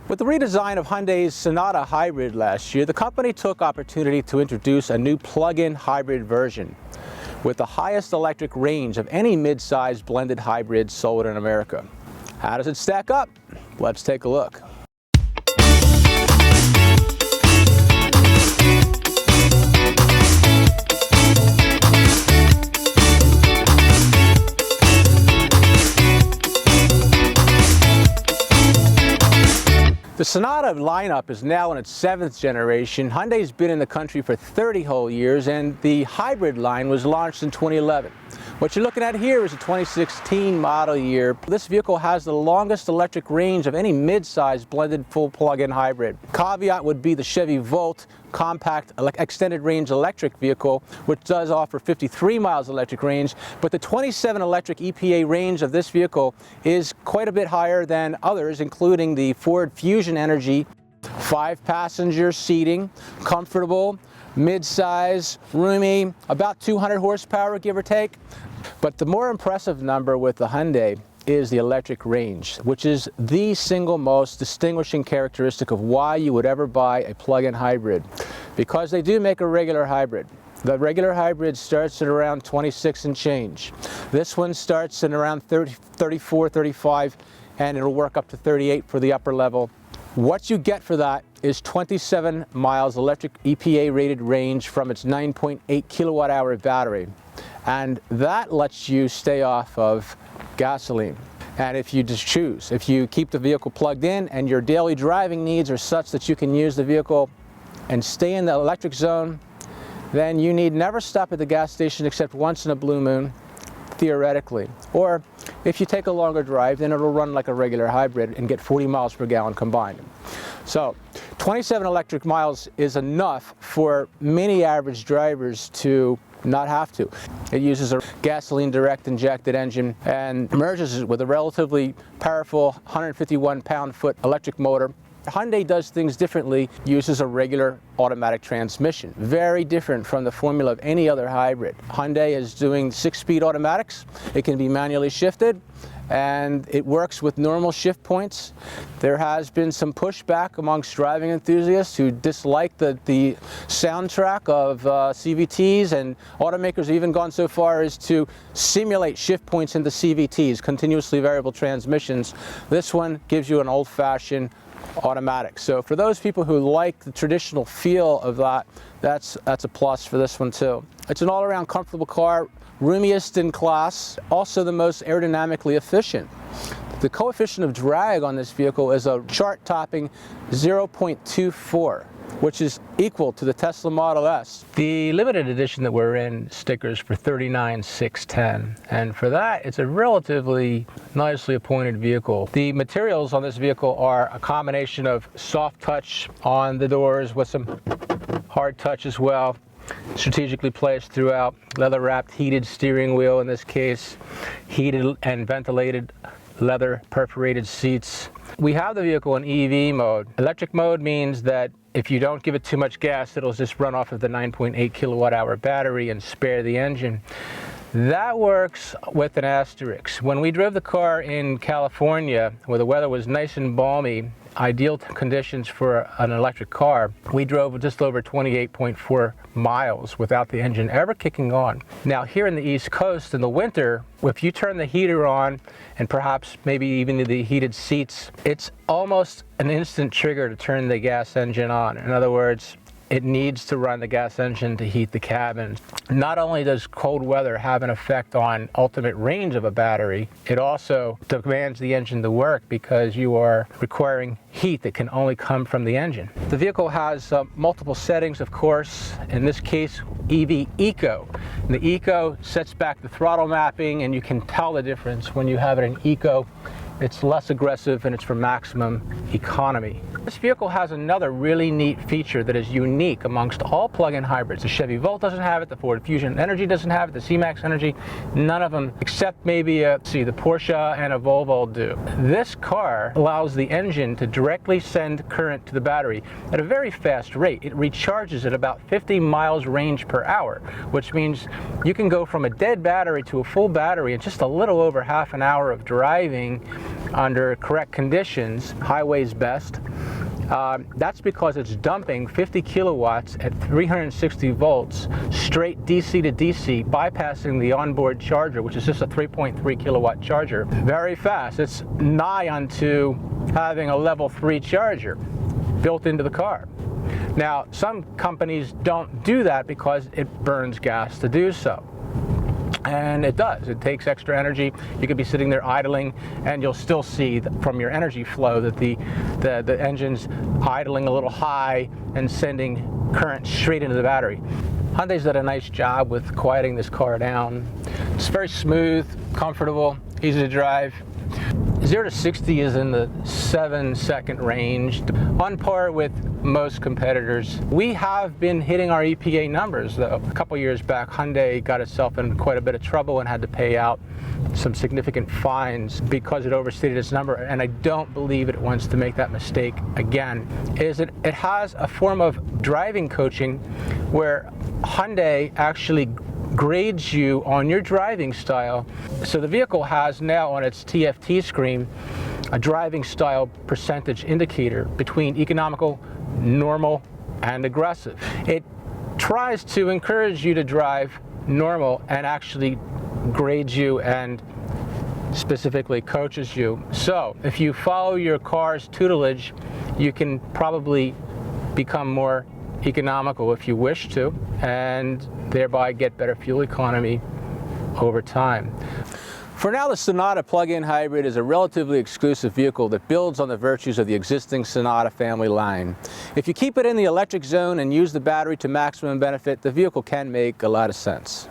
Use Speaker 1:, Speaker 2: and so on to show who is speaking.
Speaker 1: With the redesign of Hyundai's Sonata Hybrid last year, the company took opportunity to introduce a new plug-in hybrid version with the highest electric range of any mid-size blended hybrid sold in America. How does it stack up? Let's take a look. The Sonata lineup is now in its 7th generation. Hyundai's been in the country for 30 whole years, and the hybrid line was launched in 2011. What you're looking at here is a 2016 model year. This vehicle has the longest electric range of any mid-size blended full plug-in hybrid. Caveat would be the Chevy Volt compact extended range electric vehicle, which does offer 53 miles electric range, but the 27 electric EPA range of this vehicle is quite a bit higher than others, including the Ford Fusion Energy 5-passenger seating, comfortable, mid-size, roomy, about 200 horsepower, give or take. But the more impressive number with the Hyundai is the electric range, which is the single most distinguishing characteristic of why you would ever buy a plug-in hybrid, because they do make a regular hybrid. The regular hybrid starts at around 26 and change. This one starts at around 34, 35, and it'll work up to 38 for the upper level. What you get for that is 27 miles electric EPA rated range from its 9.8 kilowatt-hour battery. And that lets you stay off of gasoline. And if you just choose, if you keep the vehicle plugged in and your daily driving needs are such that you can use the vehicle and stay in the electric zone, then you need never stop at the gas station except once in a blue moon, theoretically. Or if you take a longer drive, then it'll run like a regular hybrid and get 40 miles per gallon combined. So 27 electric miles is enough for many average drivers to not have to. It uses a gasoline direct injected engine and merges it with a relatively powerful 151 pound-foot electric motor. Hyundai does things differently, uses a regular automatic transmission. Very different from the formula of any other hybrid. Hyundai is doing 6-speed automatics. It can be manually shifted, and it works with normal shift points. There has been some pushback amongst driving enthusiasts who dislike the soundtrack of CVTs, and automakers have even gone so far as to simulate shift points into CVTs, continuously variable transmissions. This one gives you an old-fashioned automatic. So for those people who like the traditional feel of that, that's a plus for this one too. It's an all-around comfortable car, roomiest in class, also the most aerodynamically efficient. The coefficient of drag on this vehicle is a chart-topping 0.24, which is equal to the Tesla Model S. The limited edition that we're in stickers for $39,610, and for that it's a relatively nicely appointed vehicle. The materials on this vehicle are a combination of soft touch on the doors with some hard touch as well, strategically placed throughout, leather-wrapped heated steering wheel in this case, heated and ventilated leather perforated seats. We have the vehicle in EV mode. Electric mode means that if you don't give it too much gas, it'll just run off of the 9.8 kilowatt-hour battery and spare the engine. That works with an asterisk. When we drove the car in California, where the weather was nice and balmy, ideal conditions for an electric car, we drove just over 28.4 miles without the engine ever kicking on. Now here in the East Coast in the winter, if you turn the heater on and perhaps maybe even the heated seats, it's almost an instant trigger to turn the gas engine on. In other words, it needs to run the gas engine to heat the cabin. Not only does cold weather have an effect on ultimate range of a battery, it also demands the engine to work because you are requiring heat that can only come from the engine. The vehicle has multiple settings, of course. In this case, EV Eco. And the Eco sets back the throttle mapping, and you can tell the difference when you have it in Eco. It's less aggressive and it's for maximum economy. This vehicle has another really neat feature that is unique amongst all plug-in hybrids. The Chevy Volt doesn't have it, the Ford Fusion Energy doesn't have it, the C-Max Energy, none of them except maybe the Porsche and a Volvo do. This car allows the engine to directly send current to the battery at a very fast rate. It recharges at about 50 miles range per hour, which means you can go from a dead battery to a full battery in just a little over half an hour of driving under correct conditions, highways best. That's because it's dumping 50 kilowatts at 360 volts straight DC to DC, bypassing the onboard charger, which is just a 3.3 kilowatt charger, very fast. It's nigh unto having a level 3 charger built into the car. Now, some companies don't do that because it burns gas to do so. And it does. It takes extra energy. You could be sitting there idling, and you'll still see from your energy flow that the engine's idling a little high and sending current straight into the battery. Hyundai's done a nice job with quieting this car down. It's very smooth, comfortable, easy to drive. 0 to 60 is in the 7-second range, on par with most competitors. We have been hitting our EPA numbers, though. A couple years back, Hyundai got itself in quite a bit of trouble and had to pay out some significant fines because it overstated its number, and I don't believe it wants to make that mistake again. It has a form of driving coaching where Hyundai actually grades you on your driving style. So the vehicle has now on its TFT screen a driving style percentage indicator between economical, normal, and aggressive. It tries to encourage you to drive normal and actually grades you and specifically coaches you. So if you follow your car's tutelage, you can probably become more economical if you wish to, and thereby get better fuel economy over time. For now, the Sonata plug-in hybrid is a relatively exclusive vehicle that builds on the virtues of the existing Sonata family line. If you keep it in the electric zone and use the battery to maximum benefit, the vehicle can make a lot of sense.